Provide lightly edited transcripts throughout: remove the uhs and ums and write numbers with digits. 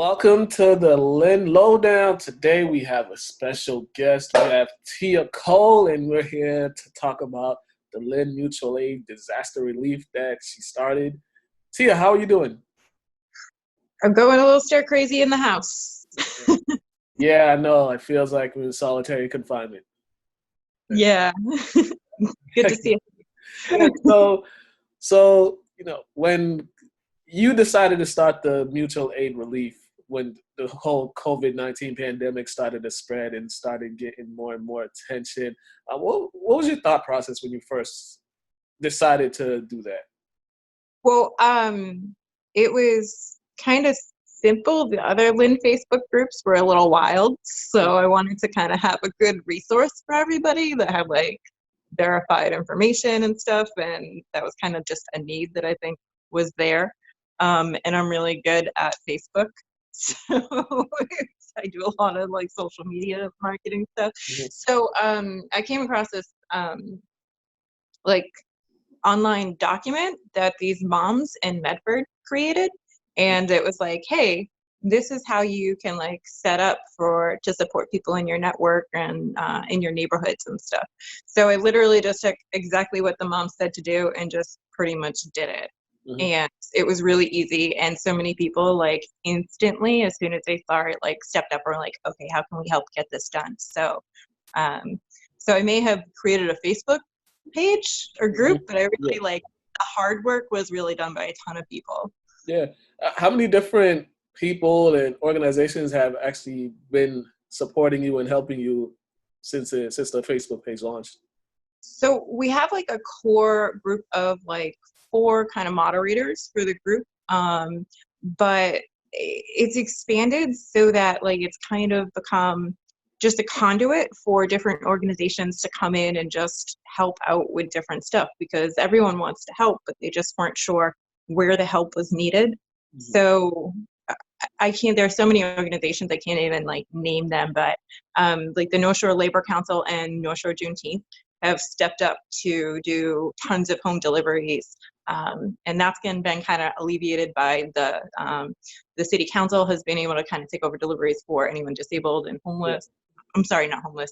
Welcome to the Lynn Lowdown. Today we have a special guest. We have Tia Cole, and we're here to talk about the Lynn Mutual Aid disaster relief that she started. Tia, how are you doing? I'm going a little stir crazy in the house. Yeah, I know. It feels like we're in solitary confinement. Yeah. Good to see Yeah, you. so when you decided to start the mutual aid relief, when the whole COVID-19 pandemic started to spread and started getting more and more attention, what was your thought process when you first decided to do that? Well, it was kind of simple. The other Lynn Facebook groups were a little wild, so I wanted to kind of have a good resource for everybody that had like verified information and stuff, and that was kind of just a need that I think was there. And I'm really good at Facebook, so I do a lot of like social media marketing stuff. Mhm. So I came across this like online document that these moms in Medford created. And it was like, hey, this is how you can like set up for to support people in your network and in your neighborhoods and stuff. So I literally just took exactly what the mom said to do and just pretty much did it. Mhm. And it was really easy. And so many people like instantly, as soon as they saw it, like stepped up or like, okay, how can we help get this done? Um, so I may have created a Facebook page or group, Mhm. but I Yeah, really like the hard work was really done by a ton of people. yeah. How many different people and organizations have actually been supporting you and helping you since the Facebook page launched? So we have like a core group of like four kind of moderators for the group. But it's expanded so that like it's kind of become just a conduit for different organizations to come in and just help out with different stuff because everyone wants to help, but they just weren't sure where the help was needed. Mhm. So I can't, there's so many organizations, I can't even like name them, but like the North Shore Labor Council and North Shore Juneteenth have stepped up to do tons of home deliveries. And that's been kind of alleviated by the city council has been able to kind of take over deliveries for anyone disabled and Yeah, homeless. I'm sorry, not homeless,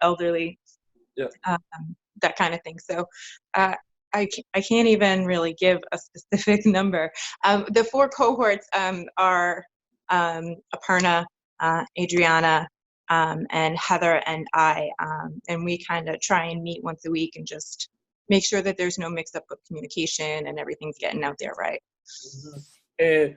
elderly, yeah. um, that kind of thing. So uh, I can't even really give a specific number. The four cohorts are Aparna, Adriana, and Heather and I, and we kind of try and meet once a week and just make sure that there's no mix up of communication and everything's getting out there right. Mhm.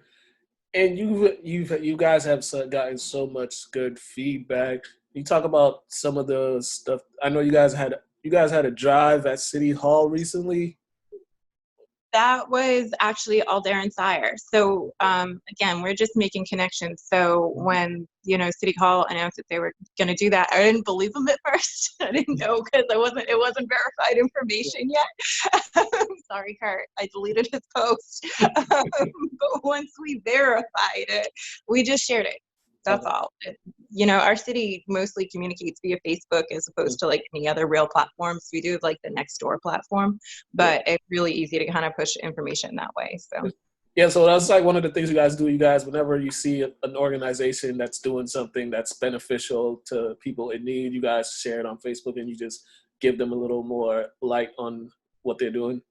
And you guys have gotten so much good feedback. You talk about some of the stuff. I know you guys had a drive at City Hall recently. That was actually all Darren Sire. So again, we're just making connections. So when City Hall announced that they were going to do that, I didn't believe them at first. I didn't know because it wasn't verified information yet. Sorry, Kurt. I deleted his post. But once we verified it, we just shared it. That's Okay. all. Our city mostly communicates via Facebook as opposed to like any other real platforms. We do like the Nextdoor platform, Yeah. but it's really easy to kind of push information that way. So Yeah, so that's like one of the things you guys do. You guys, whenever you see an organization that's doing something that's beneficial to people in need, you guys share it on Facebook and you just give them a little more light on what they're doing.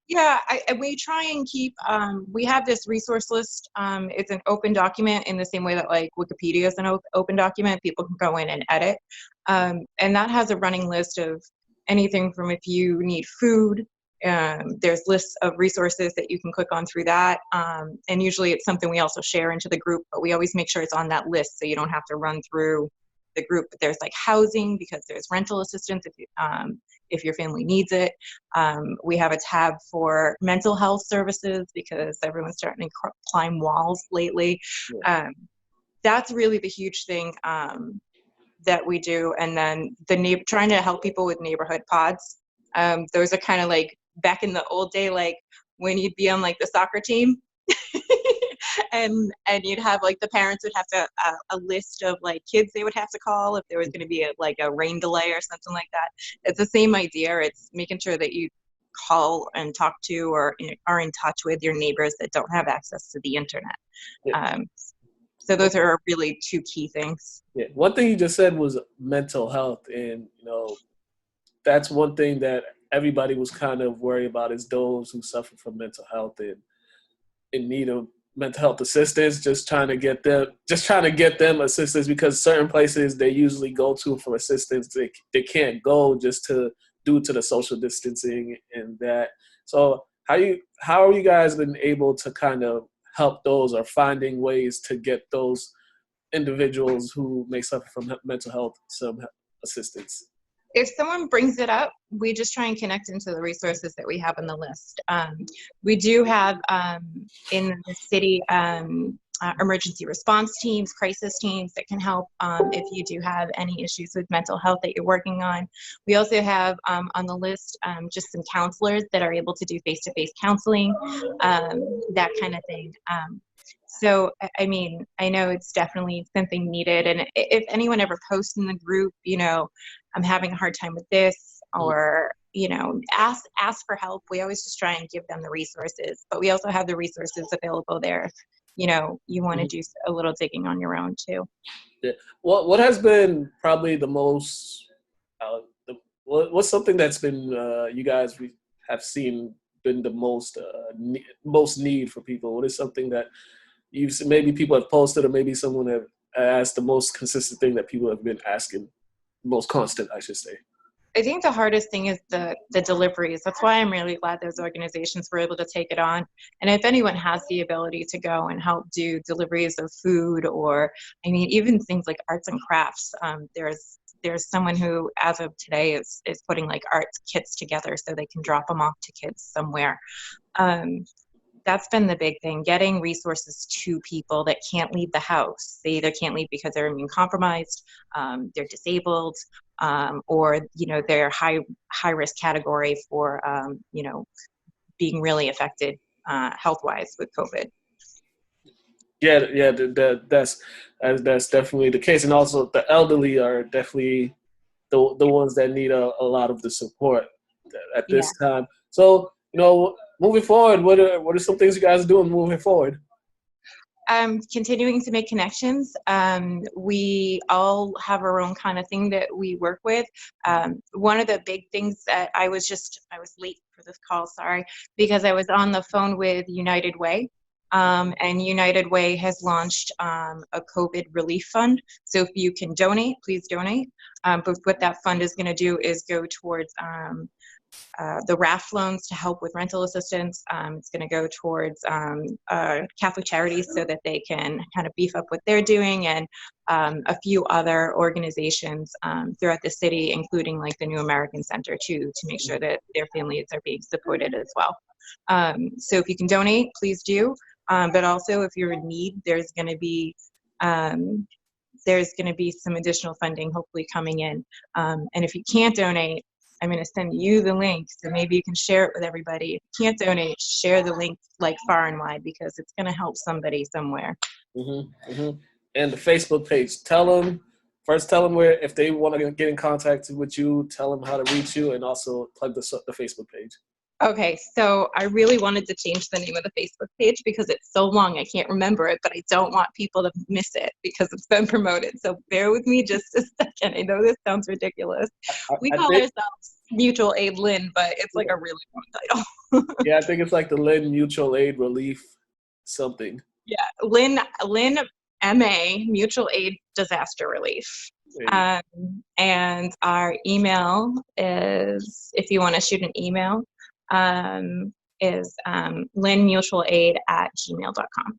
yeah, we try and keep. We have this resource list. It's an open document in the same way that like Wikipedia is an open document. People can go in and edit, and that has a running list of anything from if you need food. There's lists of resources that you can click on through that, and usually it's something we also share into the group. But we always make sure it's on that list so you don't have to run through the group. But there's like housing because there's rental assistance if your family needs it. We have a tab for mental health services because everyone's starting to climb walls lately. Yeah. Um, that's really the huge thing that we do. And then trying to help people with neighborhood pods. Those are kind of like back in the old day, like when you'd be on like the soccer team. and you'd have like the parents would have to a list of like kids they would have to call if there was going to be like a rain delay or something like that. It's the same idea. It's making sure that you call and talk to or are in touch with your neighbors that don't have access to the internet. Yeah. um, So those are really two key things. Yeah. One thing you just said was mental health, and that's one thing that everybody was kind of worried about is those who suffer from mental health and in need of mental health assistance, just trying to get them assistance, because certain places they usually go to for assistance they can't go just due to the social distancing and that. So how are you guys been able to kind of help those, or finding ways to get those individuals who may suffer from mental health some assistance? If someone brings it up, we just try and connect into the resources that we have on the list. We do have in the city emergency response teams, crisis teams that can help if you do have any issues with mental health that you're working on. We also have on the list just some counselors that are able to do face-to-face counseling, that kind of thing. So, I mean, I know it's definitely something needed. And if anyone ever posts in the group, I'm having a hard time with this, or, ask for help. We always just try and give them the resources, but we also have the resources available there. You want to do a little digging on your own too. Yeah. What has been probably the most, what's something that's been, you guys have seen been the most need for people? What is something that maybe people have posted, or maybe someone have asked, the most consistent thing that people have been asking, most constant, I should say? I think the hardest thing is the deliveries. That's why I'm really glad those organizations were able to take it on. And if anyone has the ability to go and help do deliveries of food, or, even things like arts and crafts, there's someone who, as of today, is putting like arts kits together so they can drop them off to kids somewhere. That's been the big thing, getting resources to people that can't leave the house. They either can't leave because they're immune compromised, they're disabled, or, they're high risk category for, being really affected health-wise with COVID. Yeah, that's definitely the case. And also the elderly are definitely the ones that need a lot of the support at this time. So, moving forward, what are some things you guys are doing moving forward? Continuing to make connections. We all have our own kind of thing that we work with. One of the big things that I was late for this call, sorry, because I was on the phone with United Way. And United Way has launched a COVID relief fund. So if you can donate, please donate. But what that fund is going to do is go towards the RAF loans to help with rental assistance. It's going to go towards Catholic Charities so that they can kind of beef up what they're doing, and a few other organizations throughout the city, including like the New American Center too, to make sure that their families are being supported as well. So if you can donate, please do. But also, if you're in need, there's going to be some additional funding hopefully coming in. And if you can't donate, I'm going to send you the link, so maybe you can share it with everybody. If you can't donate, share the link like far and wide, because it's going to help somebody somewhere. And the Facebook page. Tell them where, if they want to get in contact with you, tell them how to reach you, and also plug the Facebook page. Okay, so I really wanted to change the name of the Facebook page because it's so long I can't remember it, but I don't want people to miss it because it's been promoted. So bear with me just a second. I know this sounds ridiculous. We call ourselves Mutual Aid Lynn, but it's like a really long title. Yeah, I think it's like the Lynn Mutual Aid Relief something. Yeah, Lynn MA, Mutual Aid Disaster Relief. And our email is, if you want to shoot an email, is lynnmutualaid@gmail.com.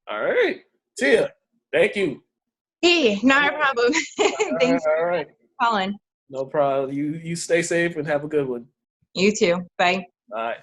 All right. Tia, thank you. Hey, not a problem. Thanks all right. for calling. No problem. You stay safe and have a good one. You too. Bye. Bye.